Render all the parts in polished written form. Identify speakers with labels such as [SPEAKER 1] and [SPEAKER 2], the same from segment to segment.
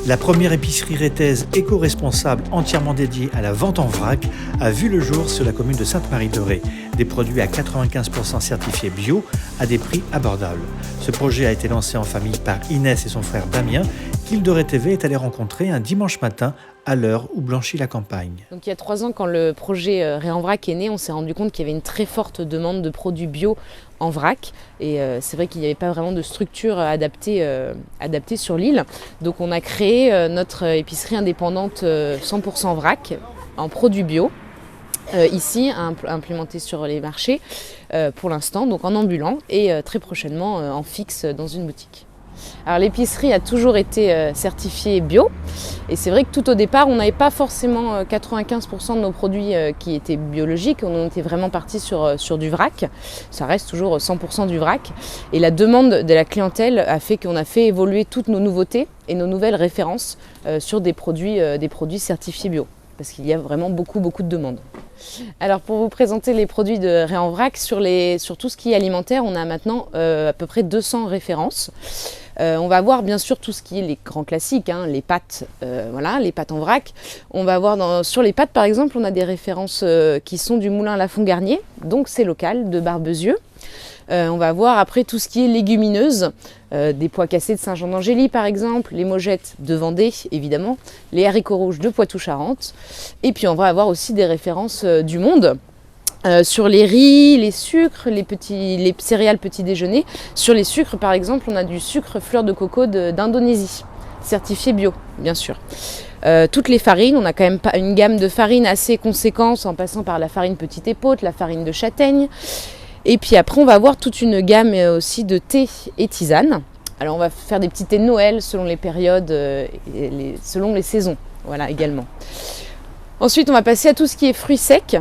[SPEAKER 1] La première épicerie rétaise éco-responsable entièrement dédiée à la vente en vrac a vu le jour sur la commune de Sainte-Marie-de-Ré. Des produits à 95% certifiés bio à des prix abordables. Ce projet a été lancé en famille par Inès et son frère Damien, qu'Île de Ré TV est allé rencontrer un dimanche matin à l'heure où blanchit la campagne.
[SPEAKER 2] Donc il y a 3 ans, quand le projet Ré en vrac est né, on s'est rendu compte qu'il y avait une très forte demande de produits bio en vrac. Et c'est vrai qu'il n'y avait pas vraiment de structure adaptée sur l'île. Donc on a créé notre épicerie indépendante 100% vrac en produits bio. Ici, implémenté sur les marchés pour l'instant, donc en ambulant et très prochainement en fixe dans une boutique. Alors l'épicerie a toujours été certifiée bio et c'est vrai que tout au départ on n'avait pas forcément 95% de nos produits qui étaient biologiques, on était vraiment parti sur du vrac, ça reste toujours 100% du vrac et la demande de la clientèle a fait qu'on a fait évoluer toutes nos nouveautés et nos nouvelles références sur des produits certifiés bio parce qu'il y a vraiment beaucoup de demandes. Alors pour vous présenter les produits de Ré en vrac, sur tout ce qui est alimentaire, on a maintenant à peu près 200 références. On va avoir bien sûr tout ce qui est les grands classiques, les pâtes, les pâtes en vrac. On va avoir sur les pâtes par exemple, on a des références qui sont du moulin Lafont-Garnier, donc c'est local, de Barbezieux. On va avoir après tout ce qui est légumineuses, des pois cassés de Saint-Jean-d'Angély par exemple, les mogettes de Vendée évidemment, les haricots rouges de Poitou-Charentes. Et puis on va avoir aussi des références du monde. Sur les riz, les sucres, les céréales petit déjeuner. Sur les sucres par exemple, on a du sucre fleur de coco d'Indonésie, certifié bio bien sûr. Toutes les farines, on a quand même une gamme de farines assez conséquente en passant par la farine petite épeautre, la farine de châtaigne. Et puis après, on va avoir toute une gamme aussi de thé et tisanes. Alors on va faire des petits thés de Noël selon les périodes, selon les saisons, voilà également. Ensuite, on va passer à tout ce qui est fruits secs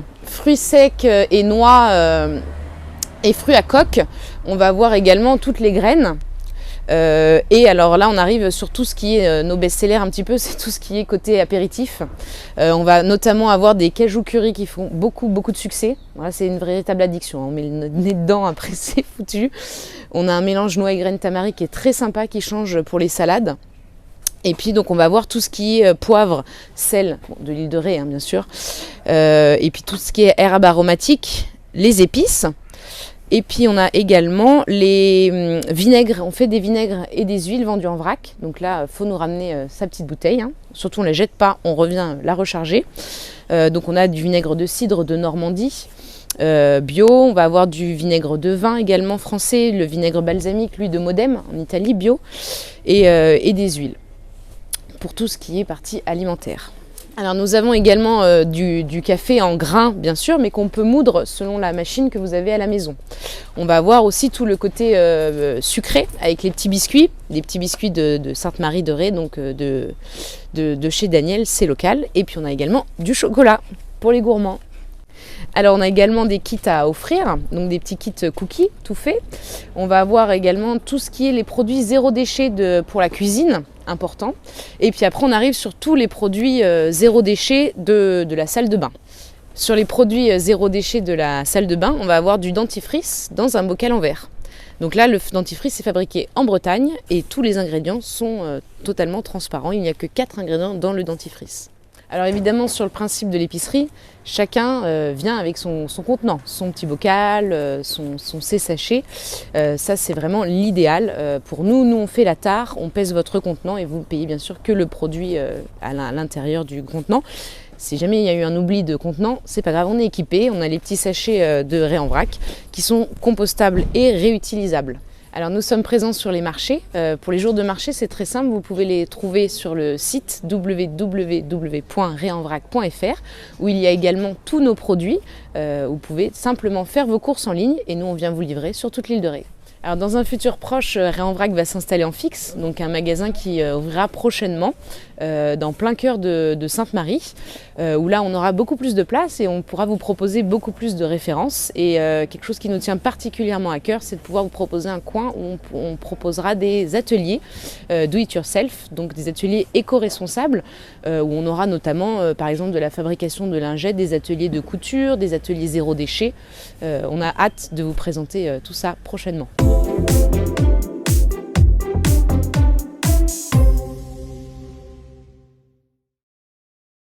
[SPEAKER 2] et noix et fruits à coque. On va avoir également toutes les graines. Et alors là, on arrive sur tout ce qui est nos best-sellers un petit peu, c'est tout ce qui est côté apéritif. On va notamment avoir des cajou curry qui font beaucoup de succès. Voilà, c'est une véritable addiction. On met le nez dedans, après c'est foutu. On a un mélange noix et graines tamari qui est très sympa, qui change pour les salades. Et puis donc on va avoir tout ce qui est poivre, sel, de l'île de Ré bien sûr. Et puis tout ce qui est herbes aromatiques, les épices. Et puis on a également les vinaigres, on fait des vinaigres et des huiles vendues en vrac. Donc là, il faut nous ramener sa petite bouteille. Surtout on ne les jette pas, on revient la recharger. Donc on a du vinaigre de cidre de Normandie, bio. On va avoir du vinaigre de vin également français, le vinaigre balsamique, lui de Modène en Italie, bio. Et des huiles, pour tout ce qui est partie alimentaire. Alors nous avons également du café en grains bien sûr, mais qu'on peut moudre selon la machine que vous avez à la maison. On va avoir aussi tout le côté sucré avec les petits biscuits de Sainte-Marie-de-Ré, donc de chez Daniel, c'est local. Et puis on a également du chocolat pour les gourmands. Alors on a également des kits à offrir, donc des petits kits cookies tout faits. On va avoir également tout ce qui est les produits zéro déchet pour la cuisine, important. Et puis après on arrive sur tous les produits zéro déchet de la salle de bain. Sur les produits zéro déchet de la salle de bain, on va avoir du dentifrice dans un bocal en verre. Donc là, le dentifrice est fabriqué en Bretagne et tous les ingrédients sont totalement transparents. Il n'y a que 4 ingrédients dans le dentifrice. Alors évidemment, sur le principe de l'épicerie, chacun vient avec son contenant, son petit bocal, ses sachets. Ça, c'est vraiment l'idéal pour nous. Nous, on fait la tare, on pèse votre contenant et vous payez bien sûr que le produit à l'intérieur du contenant. Si jamais il y a eu un oubli de contenant, c'est pas grave, on est équipé. On a les petits sachets de Ré en vrac qui sont compostables et réutilisables. Alors nous sommes présents sur les marchés. Pour les jours de marché, c'est très simple, vous pouvez les trouver sur le site www.réenvrac.fr où il y a également tous nos produits. Vous pouvez simplement faire vos courses en ligne et nous on vient vous livrer sur toute l'île de Ré. Alors dans un futur proche, Ré en vrac va s'installer en fixe, donc un magasin qui ouvrira prochainement dans plein cœur de Sainte-Marie, où là on aura beaucoup plus de place et on pourra vous proposer beaucoup plus de références. Et quelque chose qui nous tient particulièrement à cœur, c'est de pouvoir vous proposer un coin où on proposera des ateliers do it yourself, donc des ateliers éco-responsables, où on aura notamment par exemple de la fabrication de lingettes, des ateliers de couture, des ateliers zéro déchet. On a hâte de vous présenter tout ça prochainement.